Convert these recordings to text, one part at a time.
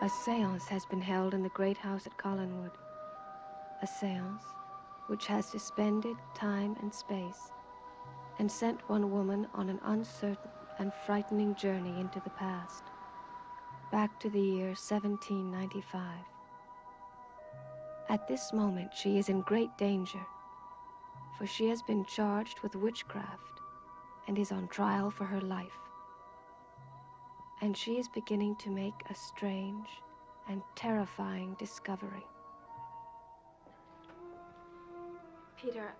A séance has been held in the great house at Collinwood. A séance which has suspended time and space and sent one woman on an uncertain and frightening journey into the past, back to the year 1795. At this moment, she is in great danger, for she has been charged with witchcraft and is on trial for her life. And she is beginning to make a strange and terrifying discovery. Peter,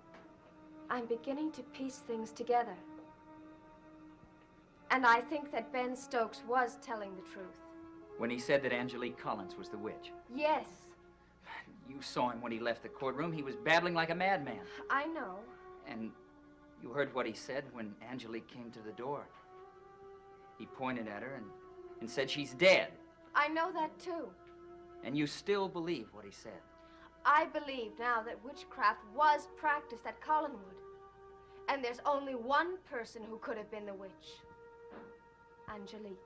I'm beginning to piece things together. And I think that Ben Stokes was telling the truth. When he said that Angelique Collins was the witch? Yes. You saw him when he left the courtroom. He was babbling like a madman. I know. And you heard what he said when Angelique came to the door. He pointed at her and said she's dead. I know that too. And you still believe what he said? I believe now that witchcraft was practiced at Collinwood. And there's only one person who could have been the witch. Angelique.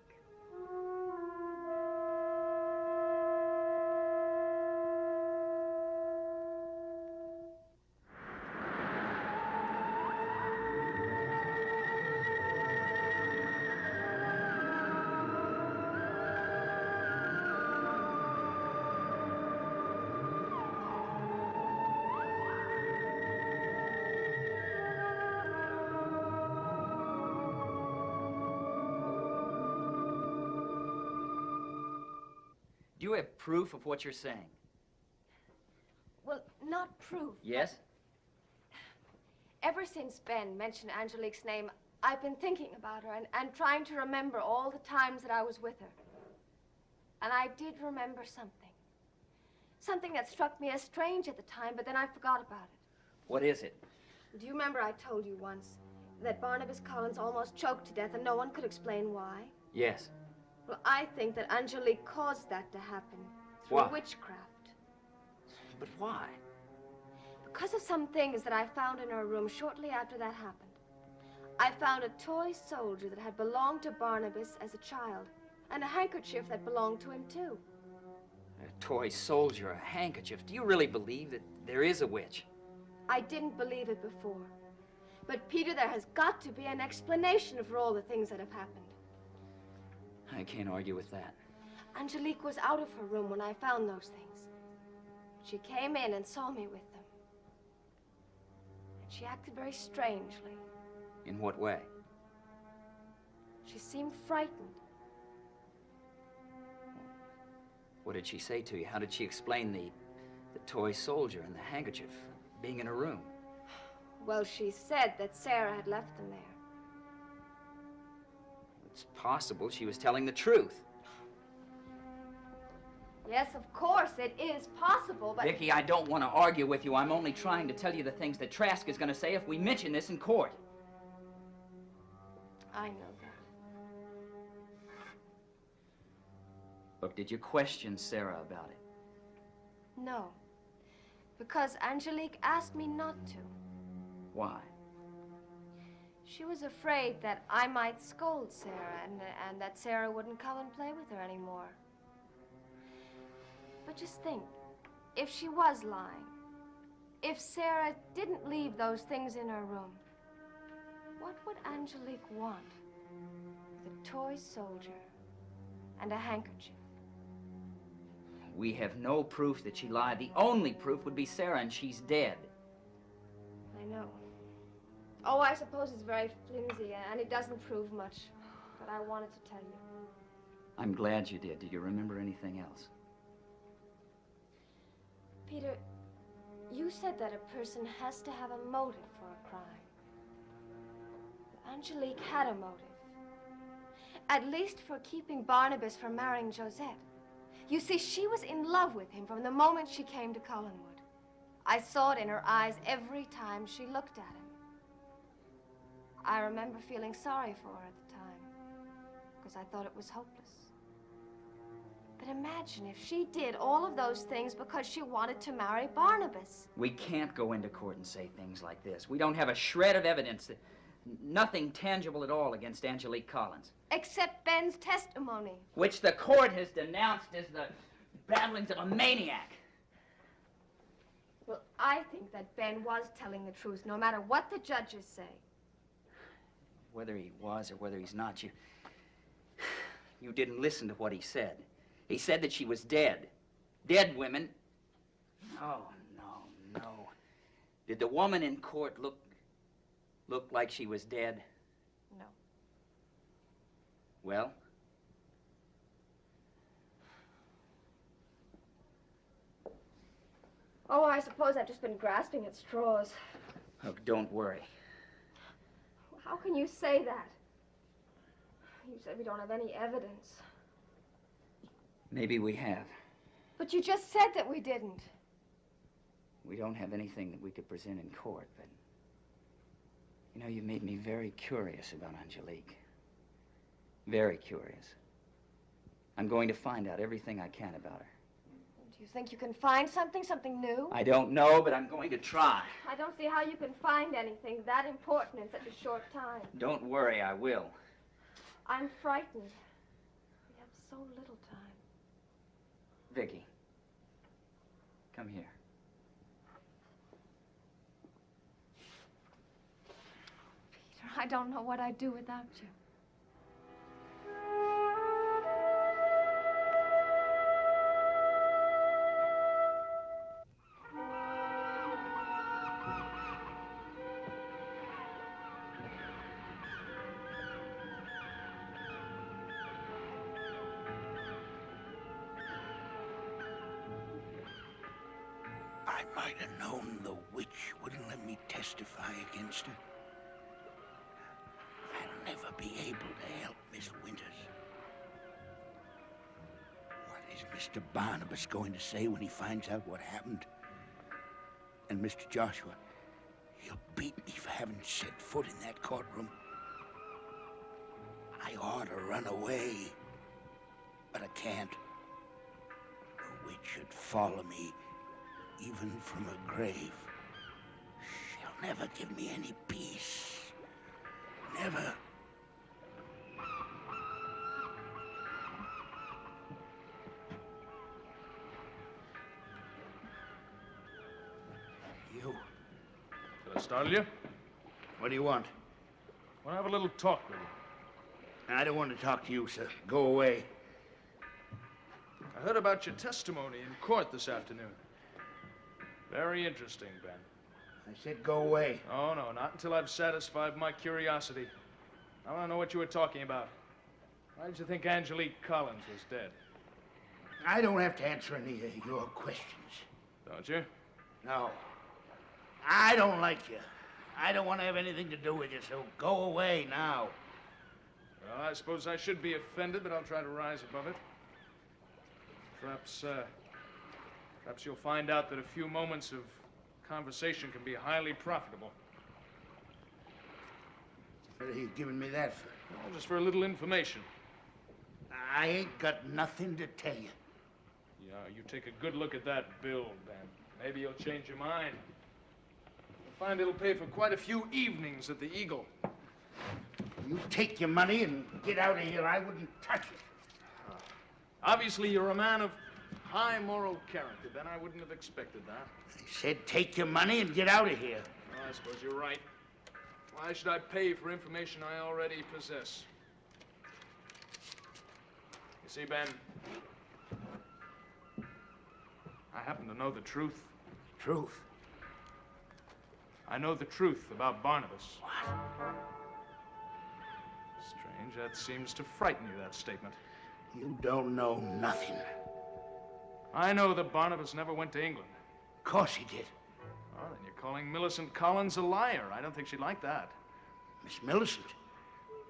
Do you have proof of what you're saying? Well, not proof. Yes? Ever since Ben mentioned Angelique's name, I've been thinking about her and trying to remember all the times that I was with her. And I did remember something. Something that struck me as strange at the time, but then I forgot about it. What is it? Do you remember I told you once that Barnabas Collins almost choked to death and no one could explain why? Yes. Well, I think that Angelique caused that to happen through Why? witchcraft. But why? Because of some things that I found in her room shortly after that happened. I found a toy soldier that had belonged to Barnabas as a child, and a handkerchief that belonged to him, too. A toy soldier, a handkerchief. Do you really believe that there is a witch? I didn't believe it before. But, Peter, there has got to be an explanation for all the things that have happened. I can't argue with that. Angelique was out of her room when I found those things. She came in and saw me with them. And she acted very strangely. In what way? She seemed frightened. What did she say to you? How did she explain the toy soldier and the handkerchief being in her room? Well, she said that Sarah had left them there. It's possible she was telling the truth. Yes, of course, it is possible, but... Vicki, I don't want to argue with you. I'm only trying to tell you the things that Trask is going to say if we mention this in court. I know that. Look, did you question Sarah about it? No, because Angelique asked me not to. Why? She was afraid that I might scold Sarah and that Sarah wouldn't come and play with her anymore. But just think, if she was lying, if Sarah didn't leave those things in her room, what would Angelique want with a toy soldier and a handkerchief? We have no proof that she lied. The only proof would be Sarah, and she's dead. I know. Oh, I suppose it's very flimsy, and it doesn't prove much, but I wanted to tell you. I'm glad you did. Do you remember anything else? Peter, you said that a person has to have a motive for a crime. Angelique had a motive. At least for keeping Barnabas from marrying Josette. You see, she was in love with him from the moment she came to Collinwood. I saw it in her eyes every time she looked at him. I remember feeling sorry for her at the time, because I thought it was hopeless. But imagine if she did all of those things because she wanted to marry Barnabas. We can't go into court and say things like this. We don't have a shred of evidence Nothing tangible at all against Angelique Collins. Except Ben's testimony. Which the court has denounced as the babblings of a maniac. Well, I think that Ben was telling the truth, no matter what the judges say. Whether he was or whether he's not, you didn't listen to what he said. He said that she was dead. Dead women. No. Did the woman in court look like she was dead? No. Well? Oh, I suppose I've just been grasping at straws. Look, don't worry. How can you say that? You said we don't have any evidence. Maybe we have. But you just said that we didn't. We don't have anything that we could present in court, but... You know, you made me very curious about Angelique. Very curious. I'm going to find out everything I can about her. Do you think you can find something new? I don't know, but I'm going to try. I don't see how you can find anything that important in such a short time. Don't worry, I will. I'm frightened. We have so little time. Vicky, come here. Peter, I don't know what I'd do without you. I might have known the witch wouldn't let me testify against her. I'll never be able to help Miss Winters. What is Mr. Barnabas going to say when he finds out what happened? And Mr. Joshua, he'll beat me for having set foot in that courtroom. I ought to run away, but I can't. The witch should follow me even from her grave. She'll never give me any peace. Never. You? Did I startle you? What do you want? I want to have a little talk with you. I don't want to talk to you, sir. Go away. I heard about your testimony in court this afternoon. Very interesting, Ben. I said go away. Oh, no, not until I've satisfied my curiosity. I want to know what you were talking about. Why did you think Angelique Collins was dead? I don't have to answer any of your questions. Don't you? No. I don't like you. I don't want to have anything to do with you, so go away now. Well, I suppose I should be offended, but I'll try to rise above it. Perhaps you'll find out that a few moments of conversation can be highly profitable. What are you giving me that for? Well, just for a little information. I ain't got nothing to tell you. Yeah, you take a good look at that bill, Ben. Maybe you'll change your mind. You'll find it'll pay for quite a few evenings at the Eagle. You take your money and get out of here. I wouldn't touch it. Obviously, you're a man of high moral character, Ben. I wouldn't have expected that. I said take your money and get out of here. Well, I suppose you're right. Why should I pay for information I already possess? You see, Ben, I happen to know the truth. Truth? I know the truth about Barnabas. What? Strange, that seems to frighten you, that statement. You don't know nothing. I know that Barnabas never went to England. Of course he did. Oh, then you're calling Millicent Collins a liar. I don't think she'd like that. Miss Millicent?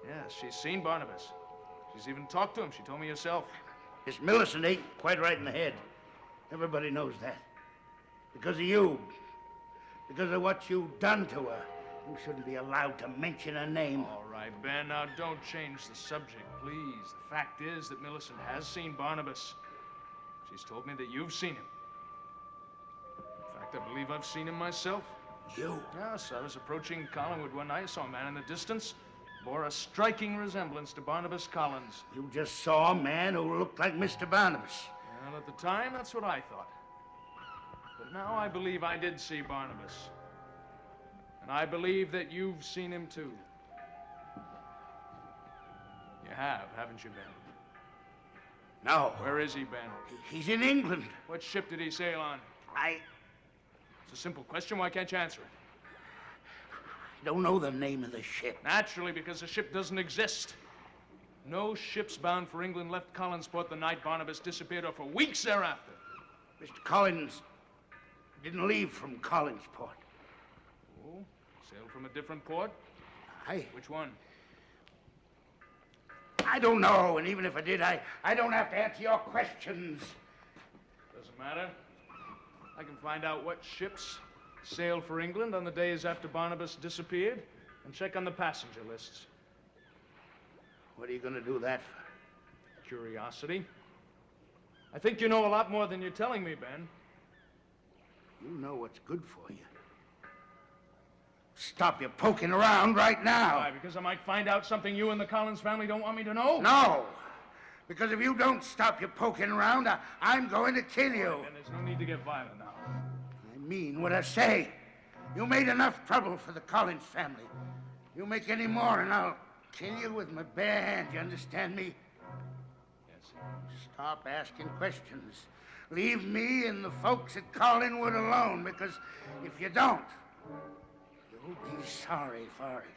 Yes, she's seen Barnabas. She's even talked to him. She told me herself. Miss Millicent ain't quite right in the head. Everybody knows that. Because of you. Because of what you've done to her. You shouldn't be allowed to mention her name. All right, Ben, now don't change the subject, please. The fact is that Millicent has seen Barnabas. She's told me that you've seen him. In fact, I believe I've seen him myself. You? Yes, I was approaching Collinwood one night. I saw a man in the distance. Bore a striking resemblance to Barnabas Collins. You just saw a man who looked like Mr. Barnabas. Well, at the time, that's what I thought. But now I believe I did see Barnabas. And I believe that you've seen him too. You have, haven't you, Ben? No. Where is he, Ben? He's in England. What ship did he sail on? It's a simple question. Why can't you answer it? I don't know the name of the ship. Naturally, because the ship doesn't exist. No ships bound for England left Collinsport the night Barnabas disappeared, or for weeks thereafter. Mr. Collins didn't leave from Collinsport. Oh, sailed from a different port? Which one? I don't know, and even if I did, I don't have to answer your questions. Doesn't matter. I can find out what ships sailed for England on the days after Barnabas disappeared and check on the passenger lists. What are you going to do that for? Curiosity. I think you know a lot more than you're telling me, Ben. You know what's good for you. Stop your poking around right now. Why, because I might find out something you and the Collins family don't want me to know? No. Because if you don't stop your poking around, I'm going to kill you. Then there's no need to get violent now. I mean what I say. You made enough trouble for the Collins family. You make any more and I'll kill you with my bare hand. You understand me? Yes. Stop asking questions. Leave me and the folks at Collinwood alone, because if you don't, you'll be sorry for it.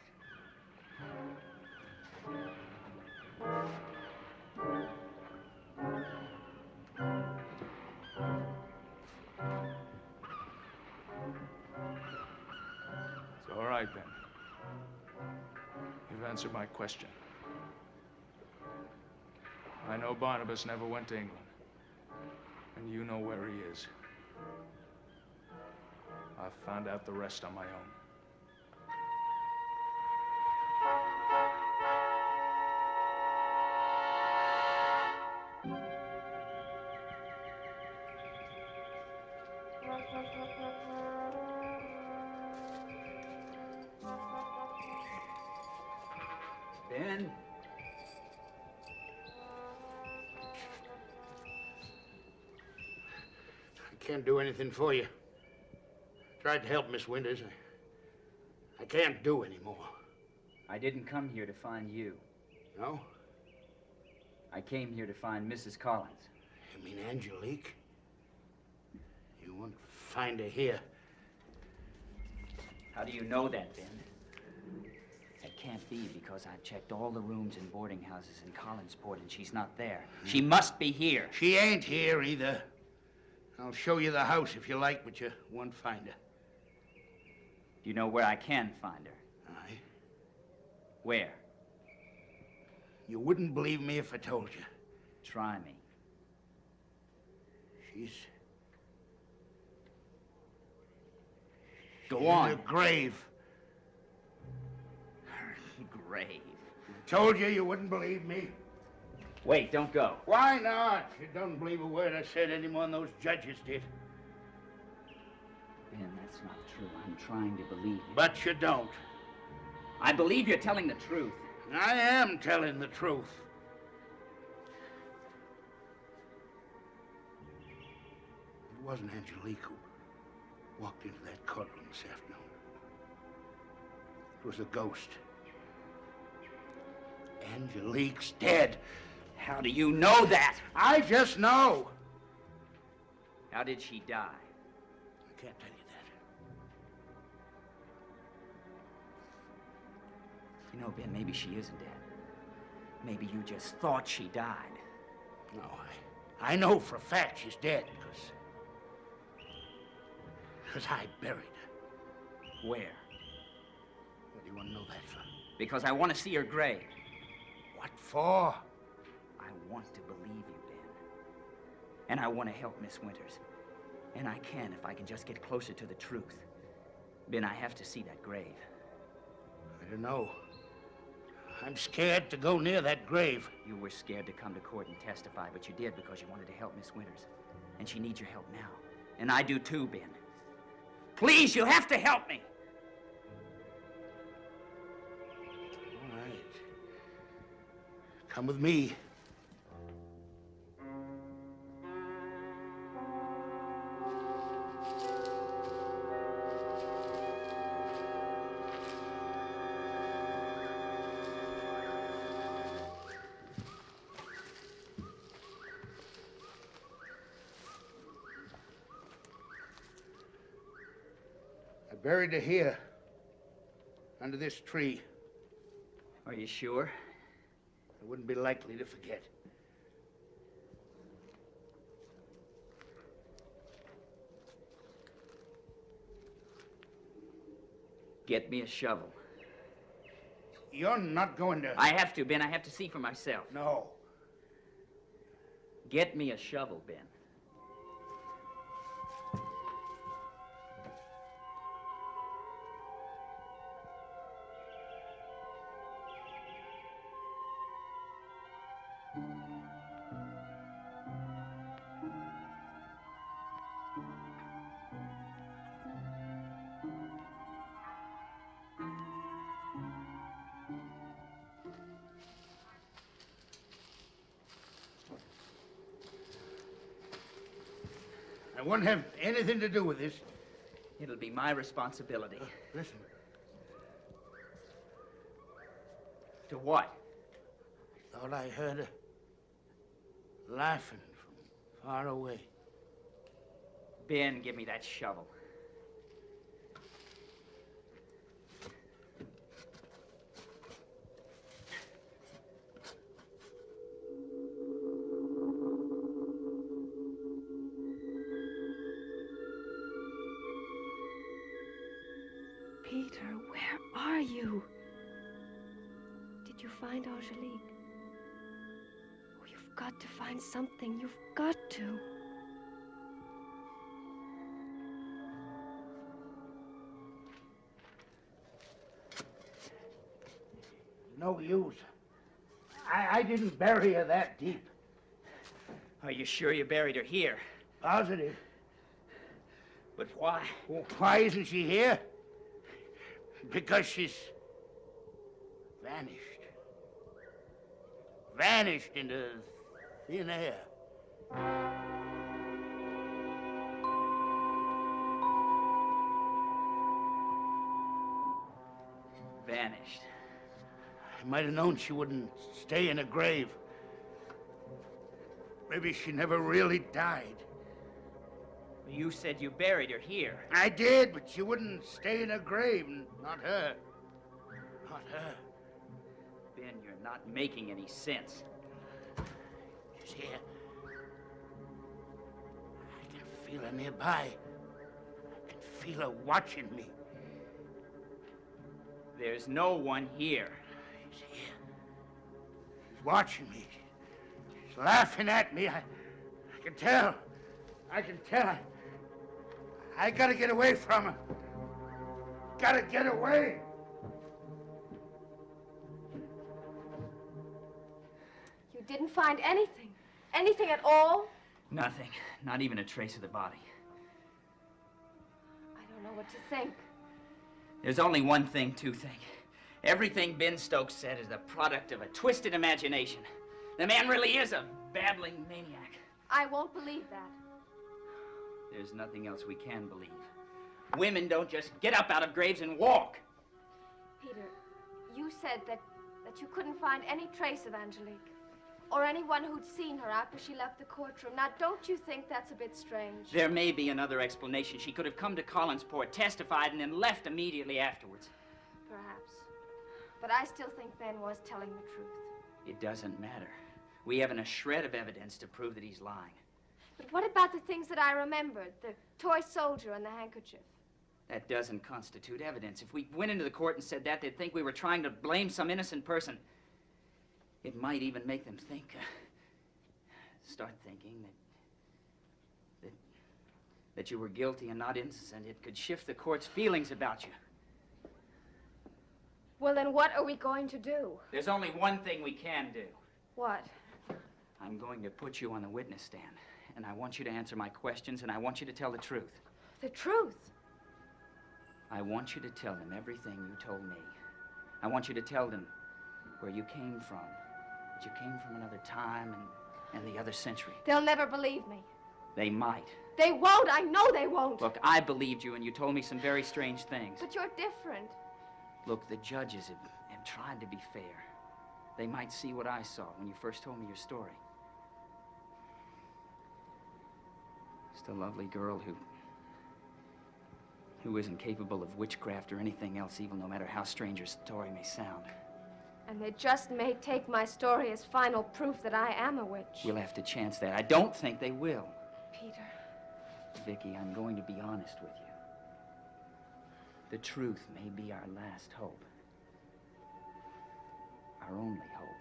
It's all right, Ben. You've answered my question. I know Barnabas never went to England. And you know where he is. I've found out the rest on my own. Ben? I can't do anything for you. Tried to help Miss Winters. I can't do any more. I didn't come here to find you. No? I came here to find Mrs. Collins. You mean Angelique? You want to find her here? How do you know that, Ben? That can't be, because I've checked all the rooms in boarding houses in Collinsport and she's not there. She must be here. She ain't here either. I'll show you the house if you like, but you won't find her. Do you know where I can find her? Aye. Where? You wouldn't believe me if I told you. Try me. She's Go in on. the grave. Grave. I told you wouldn't believe me. Wait, don't go. Why not? You don't believe a word I said any more than those judges did. Ben, that's not true. I'm trying to believe you. But you don't. I believe you're telling the truth. I am telling the truth. It wasn't Angelique who walked into that courtroom this afternoon. It was a ghost. Angelique's dead. How do you know that? I just know. How did she die? I can't tell you that. You know, Ben, maybe she isn't dead. Maybe you just thought she died. No, I know for a fact she's dead because I buried her. Where? What do you want to know that for? Because I want to see her grave. What for? I want to believe you, Ben. And I want to help Miss Winters. And I can if I can just get closer to the truth. Ben, I have to see that grave. I don't know. I'm scared to go near that grave. You were scared to come to court and testify, but you did because you wanted to help Miss Winters. And she needs your help now. And I do too, Ben. Please, you have to help me. All right. Come with me. I buried her here, under this tree. Are you sure? I wouldn't be likely to forget. Get me a shovel. You're not going to... I have to, Ben. I have to see for myself. No. Get me a shovel, Ben. I won't have anything to do with this. It'll be my responsibility. Listen. To what? I thought I heard her laughing from far away. Ben, give me that shovel. Peter, where are you? Did you find Angelique? Oh, you've got to find something. You've got to. No use. I didn't bury her that deep. Are you sure you buried her here? Positive. But why? Well, why isn't she here? Because she's vanished. Vanished into thin air. Vanished. I might have known she wouldn't stay in a grave. Maybe she never really died. You said you buried her here. I did, but she wouldn't stay in a grave. Not her. Not her. Ben, you're not making any sense. She's here. I can feel her nearby. I can feel her watching me. There's no one here. She's here. She's watching me. She's laughing at me. I can tell. I can tell. I gotta get away from her. Gotta get away. You didn't find anything? Anything at all? Nothing. Not even a trace of the body. I don't know what to think. There's only one thing to think. Everything Ben Stokes said is the product of a twisted imagination. The man really is a babbling maniac. I won't believe that. There's nothing else we can believe. Women don't just get up out of graves and walk. Peter, you said that you couldn't find any trace of Angelique. Or anyone who'd seen her after she left the courtroom. Now, don't you think that's a bit strange? There may be another explanation. She could have come to Collinsport, testified, and then left immediately afterwards. Perhaps. But I still think Ben was telling the truth. It doesn't matter. We haven't a shred of evidence to prove that he's lying. But what about the things that I remembered? The toy soldier and the handkerchief? That doesn't constitute evidence. If we went into the court and said that, they'd think we were trying to blame some innocent person. It might even make them think, start thinking that you were guilty and not innocent. It could shift the court's feelings about you. Well, then what are we going to do? There's only one thing we can do. What? I'm going to put you on the witness stand, and I want you to answer my questions, and I want you to tell the truth. The truth? I want you to tell them everything you told me. I want you to tell them where you came from, that you came from another time and the other century. They'll never believe me. They might. They won't. I know they won't. Look, I believed you, and you told me some very strange things. But you're different. Look, the judges have tried to be fair. They might see what I saw when you first told me your story. Just a lovely girl who isn't capable of witchcraft or anything else evil, no matter how strange her story may sound. And they just may take my story as final proof that I am a witch. We'll have to chance that. I don't think they will. Peter. Vicky, I'm going to be honest with you. The truth may be our last hope. Our only hope.